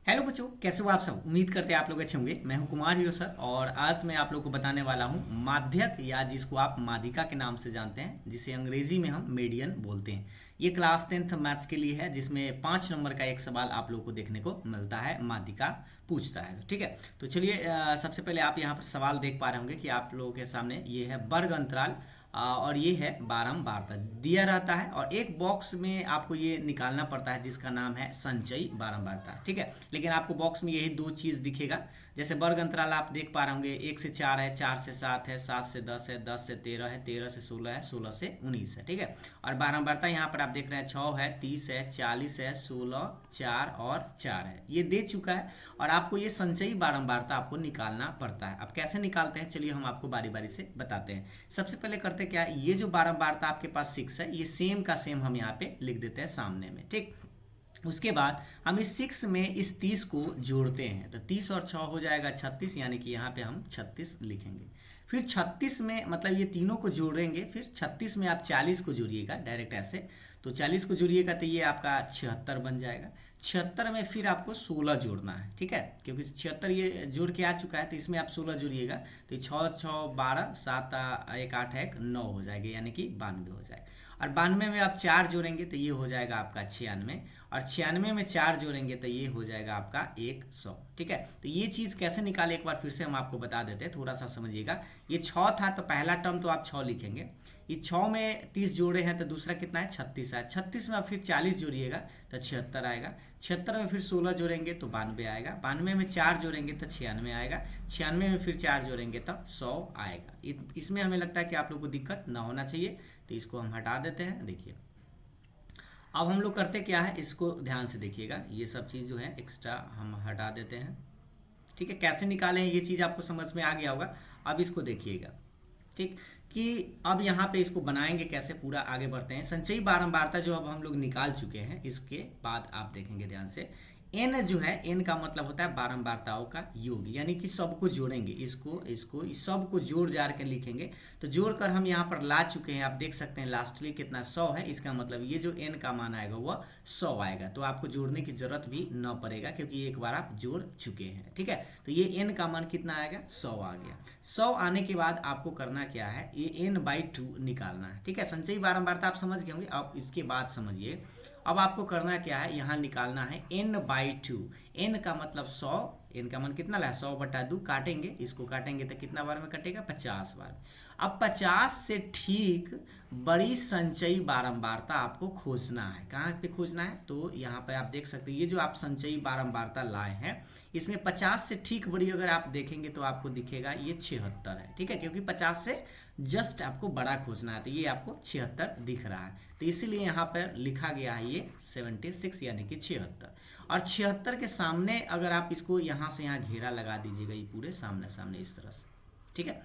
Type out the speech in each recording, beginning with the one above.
Hello बच्चों, कैसे हो आप सब। उम्मीद करते हैं आप लोग अच्छे होंगे। मैं हूं कुमार हीरो सर और आज मैं आप लोग को बताने वाला हूं माध्यक या जिसको आप माध्यिका के नाम से जानते हैं, जिसे अंग्रेजी में हम मीडियन बोलते हैं। ये क्लास 10th मैथ्स के लिए है, जिसमें 5 नंबर का एक सवाल आप लोग को देखने को मिलता है, माध्यिका पूछता है। ठीक है, तो चलिए सबसे पहले आप यहाँ पर सवाल देख पा रहे होंगे कि आप लोगों के सामने ये है वर्ग अंतराल और ये है बारंबारता दिया रहता है और एक बॉक्स में आपको ये निकालना पड़ता है जिसका नाम है संचयी बारंबारता। ठीक है, लेकिन आपको बॉक्स में यही दो चीज़ दिखेगा। जैसे वर्ग अंतराल आप देख पा रहे होंगे, 1 से 4 है, 4 से 7 है, 7 से 10 है, 10 से 13 है, 13 से 16 है, 16 से 19 है। ठीक है, और बारंबारता यहाँ पर आप देख रहे हैं 6 है, 30 है, 40 है, 16, 4 और 4 है, ये दे चुका है। और आपको ये संचयी बारंबारता आपको निकालना पड़ता है। अब कैसे निकालते हैं, चलिए हम आपको बारी बारी से बताते हैं। सबसे पहले करते क्या है, ये जो बारंबारता आपके पास 6 है, ये सेम का सेम हम यहाँ पे लिख देते हैं सामने में। ठीक, उसके बाद हम इस 6 में इस 30 को जोड़ते हैं, तो 30 और 6 हो जाएगा 36, यानी कि यहाँ पे हम 36 लिखेंगे। फिर 36 में मतलब ये तीनों को जोड़ेंगे, फिर 36 में आप 40 को जोड़िएगा डायरेक्ट ऐसे, तो 40 को जोड़िएगा तो ये आपका 76 बन जाएगा। 76 में फिर आपको 16 जोड़ना है। ठीक है, क्योंकि 76 ये जोड़ के आ चुका है, तो इसमें आप 16 जोड़िएगा, तो 6 6 12 7 1 8 1 9 हो जाएगा, यानी कि 92 हो जाएगा। और 92 में आप 4 जोड़ेंगे तो ये हो जाएगा आपका 96, और 96 में 4 जोड़ेंगे तो ये हो जाएगा आपका 100। ठीक है, तो ये चीज़ कैसे निकाले एक बार फिर से हम आपको बता देते हैं, थोड़ा सा समझिएगा। ये 6 था तो पहला टर्म तो आप 6 लिखेंगे, ये 6 में 30 जोड़े हैं तो दूसरा कितना है 36 है, 36 में आप फिर 40 जोड़िएगा तो 76 आएगा, 76 में फिर 16 जोड़ेंगे तो 92 आएगा, 92 में 4 जोड़ेंगे तो 96 आएगा, 96 में फिर 4 जोड़ेंगे तो 100 आएगा। इसमें हमें लगता है कि आप लोग को दिक्कत ना होना चाहिए, तो इसको हम हटा देते हैं। देखिए अब हम लोग करते क्या है, इसको ध्यान से देखिएगा, ये सब चीज़ जो है एक्स्ट्रा हम हटा देते हैं। ठीक है, कैसे निकाले हैं ये चीज़ आपको समझ में आ गया होगा। अब इसको देखिएगा, ठीक, कि अब यहाँ पे इसको बनाएंगे कैसे, पूरा आगे बढ़ते हैं। संचयी बारंबारता जो अब हम लोग निकाल चुके हैं, इसके बाद आप देखेंगे ध्यान से, एन जो है, एन का मतलब होता है बारंबारताओं का योग, यानी कि सबको जोड़ेंगे, इसको इसको इस सबको जोड़ जाड़ के लिखेंगे। तो जोड़कर हम यहाँ पर ला चुके हैं, आप देख सकते हैं लास्टली कितना 100 है, इसका मतलब ये जो एन का मान आएगा वह 100 आएगा। तो आपको जोड़ने की जरूरत भी न पड़ेगा, क्योंकि एक बार आप जोड़ चुके हैं। ठीक है, तो ये एन का मान कितना आएगा, 100 आ गया। 100 आने के बाद आपको करना क्या है, ये n/2 निकालना है। ठीक है, संचयी बारंबारता आप समझ गए होंगे। अब इसके बाद समझिए, अब आपको करना क्या है, यहाँ निकालना है n/2। n का मतलब 100, n का मान कितना ला, 100/2 काटेंगे, इसको काटेंगे तो कितना बार में कटेगा, 50 बार। अब 50 से ठीक बड़ी संचयी बारंबारता आपको खोजना है। कहाँ पे खोजना है, तो यहाँ पर आप देख सकते हैं, ये जो आप संचयी बारंबारता लाए हैं, इसमें 50 से ठीक बड़ी अगर आप देखेंगे तो आपको दिखेगा ये 76 है। ठीक है, क्योंकि 50 से जस्ट आपको बड़ा खोजना है, तो ये आपको 76 दिख रहा है, तो इसीलिए यहाँ पर लिखा गया है ये 76, यानी कि 76। और 76 के सामने अगर आप इसको यहाँ से यहाँ घेरा लगा दीजिएगा, ये पूरे सामने सामने इस तरह से। ठीक है,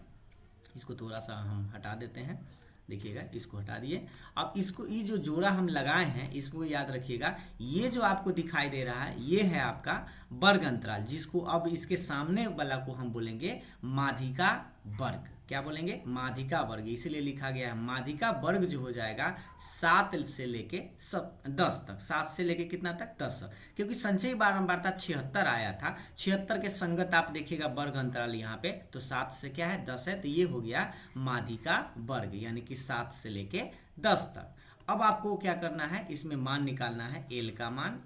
इसको थोड़ा सा हम हटा देते हैं, देखिएगा इसको हटा दिए। अब इसको ये जो जोड़ा हम लगाए हैं, इसको याद रखिएगा, ये जो आपको दिखाई दे रहा है ये है आपका वर्ग अंतराल, जिसको अब इसके सामने वाला को हम बोलेंगे माध्यिका वर्ग। क्या बोलेंगे, माध्यिका वर्ग, इसीलिए लिखा गया है माध्यिका वर्ग, जो हो जाएगा 7 से लेके 10 तक, 7 से लेके कितना तक, 10 तक, क्योंकि संचयी बारंबारता 76 आया था। 76 के संगत आप देखिएगा वर्ग अंतराल यहाँ पे, तो 7 से क्या है 10 है, तो ये हो गया माध्यिका वर्ग, यानी कि 7 से लेके 10 तक। अब आपको क्या करना है, इसमें मान निकालना है, एल का मान,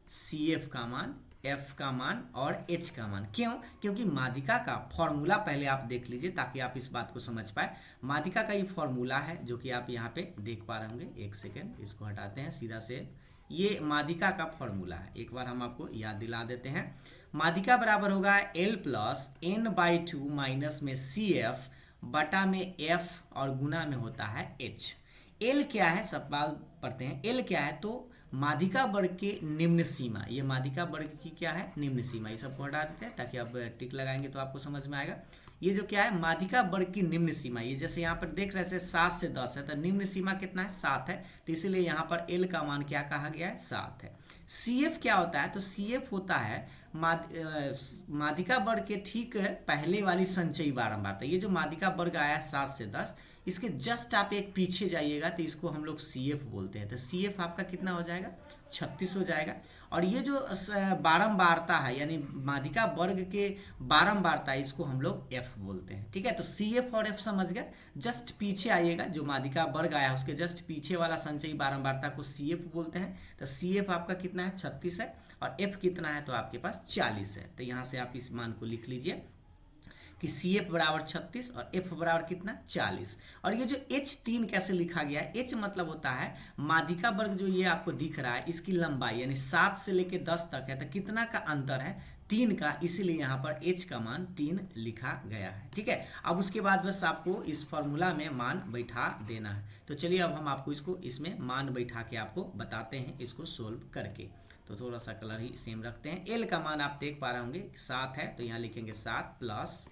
सी एफ का मान, एफ का मान और एच का मान। क्यों, क्योंकि माध्यिका का फॉर्मूला पहले आप देख लीजिए ताकि आप इस बात को समझ पाए। माध्यिका का ये फॉर्मूला है जो कि आप यहाँ पे देख पा रहे होंगे, एक सेकेंड इसको हटाते हैं सीधा से, ये माध्यिका का फॉर्मूला है, एक बार हम आपको याद दिला देते हैं। माध्यिका बराबर होगा L प्लस n/2 माइनस में सी एफ बटा में एफ और गुना में होता है एच। एल क्या है, सवाल पढ़ते हैं, एल क्या है, तो माध्यिका वर्ग के निम्न सीमा, ये माध्यिका वर्ग की क्या है, निम्न सीमा, ये सबको हटा देते हैं ताकि आप टिक लगाएंगे तो आपको समझ में आएगा। ये जो क्या है, माध्यिका वर्ग की निम्न सीमा, ये जैसे यहाँ पर देख रहे हैं 7 से 10 है, तो निम्न सीमा कितना है, 7 है, तो इसीलिए यहाँ पर एल का मान क्या कहा गया है, 7 है। सी एफ क्या होता है, तो सी एफ होता है माध्यिका वर्ग के ठीक पहले वाली संचयी बारंबारता। ये जो माध्यिका वर्ग आया 7 से 10, इसके जस्ट आप एक पीछे जाइएगा तो इसको हम लोग सी एफ बोलते हैं। तो सी एफ आपका कितना हो जाएगा, 36 हो जाएगा। और ये जो बारंबारता है यानी माध्यिका वर्ग के बारंबारता है, इसको हम लोग एफ बोलते हैं। ठीक है, तो सी एफ और एफ समझ गए। जस्ट पीछे आइएगा, जो माध्यिका वर्ग आया उसके जस्ट पीछे वाला संचयी बारंबारता को सी एफ बोलते हैं। तो सी एफ आपका कितना है, 36 है, और एफ कितना है तो आपके पास 40 है। तो यहाँ से आप इस मान को लिख लीजिए कि सी एफ बराबर 36 और एफ बराबर कितना, 40। और ये जो H3 कैसे लिखा गया है, H मतलब होता है माध्यिका वर्ग जो ये आपको दिख रहा है इसकी लंबाई, यानी 7 से लेके 10 तक है, तो कितना का अंतर है, 3 का, इसीलिए यहाँ पर H का मान 3 लिखा गया है। ठीक है, अब उसके बाद बस आपको इस फॉर्मूला में मान बैठा देना है। तो चलिए अब हम आपको इसको इसमें मान बैठा के आपको बताते हैं इसको सोल्व करके। तो थोड़ा सा कलर ही सेम रखते हैं। L का मान आप देख पा रहे होंगे 7 है, तो यहाँ लिखेंगे 7 प्लस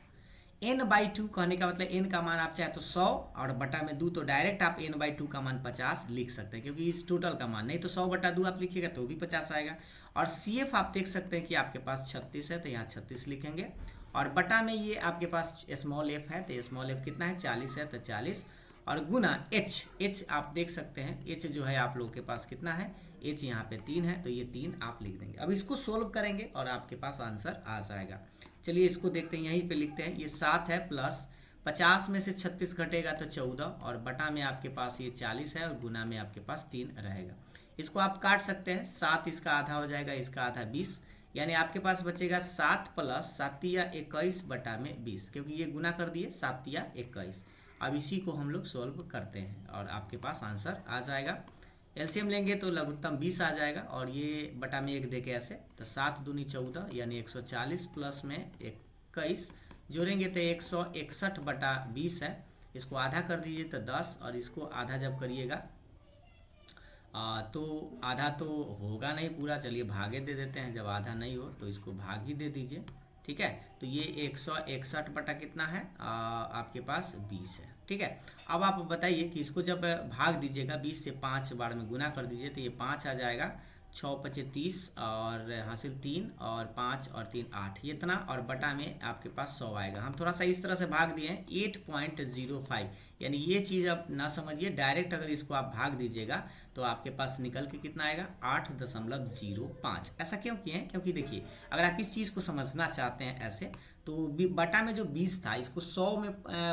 n/2, कहने का मतलब n का मान आप चाहे तो 100 और बटा में 2, तो डायरेक्ट आप n/2 का मान 50 लिख सकते हैं, क्योंकि इस टोटल का मान, नहीं तो 100/2 आप लिखिएगा तो भी 50 आएगा। और CF आप देख सकते हैं कि आपके पास 36 है, तो यहाँ 36 लिखेंगे, और बटा में ये आपके पास स्मॉल f है, तो स्मॉल f कितना है, 40 है, तो 40, और गुना h आप देख सकते हैं, h जो है आप लोगों के पास कितना है, h यहाँ पे 3 है, तो ये 3 आप लिख देंगे। अब इसको सोल्व करेंगे और आपके पास आंसर आ जाएगा। चलिए इसको देखते हैं, यहीं पे लिखते हैं, ये 7 है प्लस 50 में से 36 घटेगा तो 14, और बटा में आपके पास ये 40 है, और गुना में आपके पास 3 रहेगा। इसको आप काट सकते हैं, 7 इसका आधा हो जाएगा, इसका आधा 20, यानी आपके पास बचेगा 7 प्लस 7 या 21 बटा में 20, क्योंकि ये गुना कर दिए 7 या 21। अब इसी को हम लोग सोल्व करते हैं और आपके पास आंसर आ जाएगा। एलसीएम लेंगे तो लघुत्तम 20 आ जाएगा, और ये बटा में 1 देके ऐसे, तो 7 दूनी 14 यानी 140 प्लस में 21 जोड़ेंगे तो 161 बटा 20 है। इसको आधा कर दीजिए तो 10, और इसको आधा जब करिएगा तो आधा तो होगा नहीं पूरा, चलिए भागे दे देते हैं, जब आधा नहीं हो तो इसको भाग ही दे दीजिए। ठीक है, तो ये 161 बटा कितना है, आपके पास 20 है। ठीक है, अब आप बताइए कि इसको जब भाग दीजिएगा 20 से 5 बार में गुना कर दीजिए, तो ये 5 आ जाएगा, 6 पचे 30 और हासिल 3 और 5 और 3 8, ये इतना, और बटा में आपके पास 100 आएगा। हम थोड़ा सा इस तरह से भाग दिए हैं 8.05, यानी ये चीज़ आप ना समझिए, डायरेक्ट अगर इसको आप भाग दीजिएगा तो आपके पास निकल के कितना आएगा, 8.05। ऐसा क्यों किए हैं, क्योंकि देखिए अगर आप इस चीज़ को समझना चाहते हैं ऐसे, तो बटा में जो 20 था इसको 100 में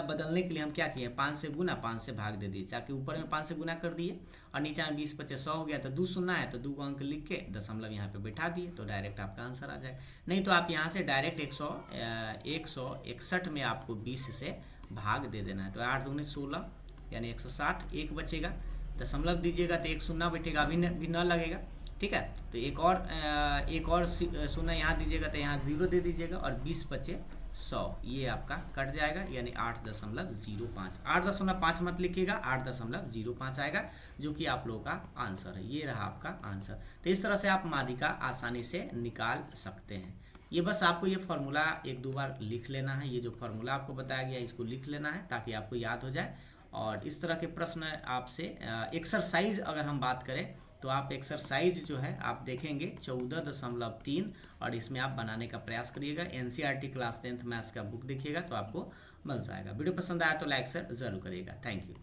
बदलने के लिए हम क्या किए, 5 से गुना 5 से भाग दे दिए, ताकि ऊपर में 5 से गुना कर दिए और नीचे में 20 पचे 100 हो गया, तो 2 शून्य है तो 2 को अंक लिख के दशमलव यहाँ पे बैठा दिए, तो डायरेक्ट आपका आंसर आ जाएगा। नहीं तो आप यहाँ से डायरेक्ट 161 में आपको 20 से भाग दे देना है, तो 8 दूनी 16 यानी 160, 1 बचेगा, दशमलव दीजिएगा तो 1 शून्य बैठेगा, अभी न लगेगा। ठीक है, तो एक और शून्य यहाँ दीजिएगा तो यहाँ 0 दे दीजिएगा, और 20 पचे 100, ये आपका कट जाएगा, यानी 8.05। 8.5 मत लिखिएगा, 8.05 आएगा, जो कि आप लोगों का आंसर है। ये रहा आपका आंसर। तो इस तरह से आप माध्यिका आसानी से निकाल सकते हैं। ये बस आपको ये फार्मूला 1-2 बार लिख लेना है, ये जो फार्मूला आपको बताया गया इसको लिख लेना है ताकि आपको याद हो जाए। और इस तरह के प्रश्न आपसे एक्सरसाइज अगर हम बात करें तो आप एक्सरसाइज जो है आप देखेंगे 14.3, और इसमें आप बनाने का प्रयास करिएगा। एनसीईआरटी क्लास 10th मैथ्स का बुक देखिएगा तो आपको मिल जाएगा। वीडियो पसंद आया तो लाइक शेयर जरूर करिएगा। Thank you.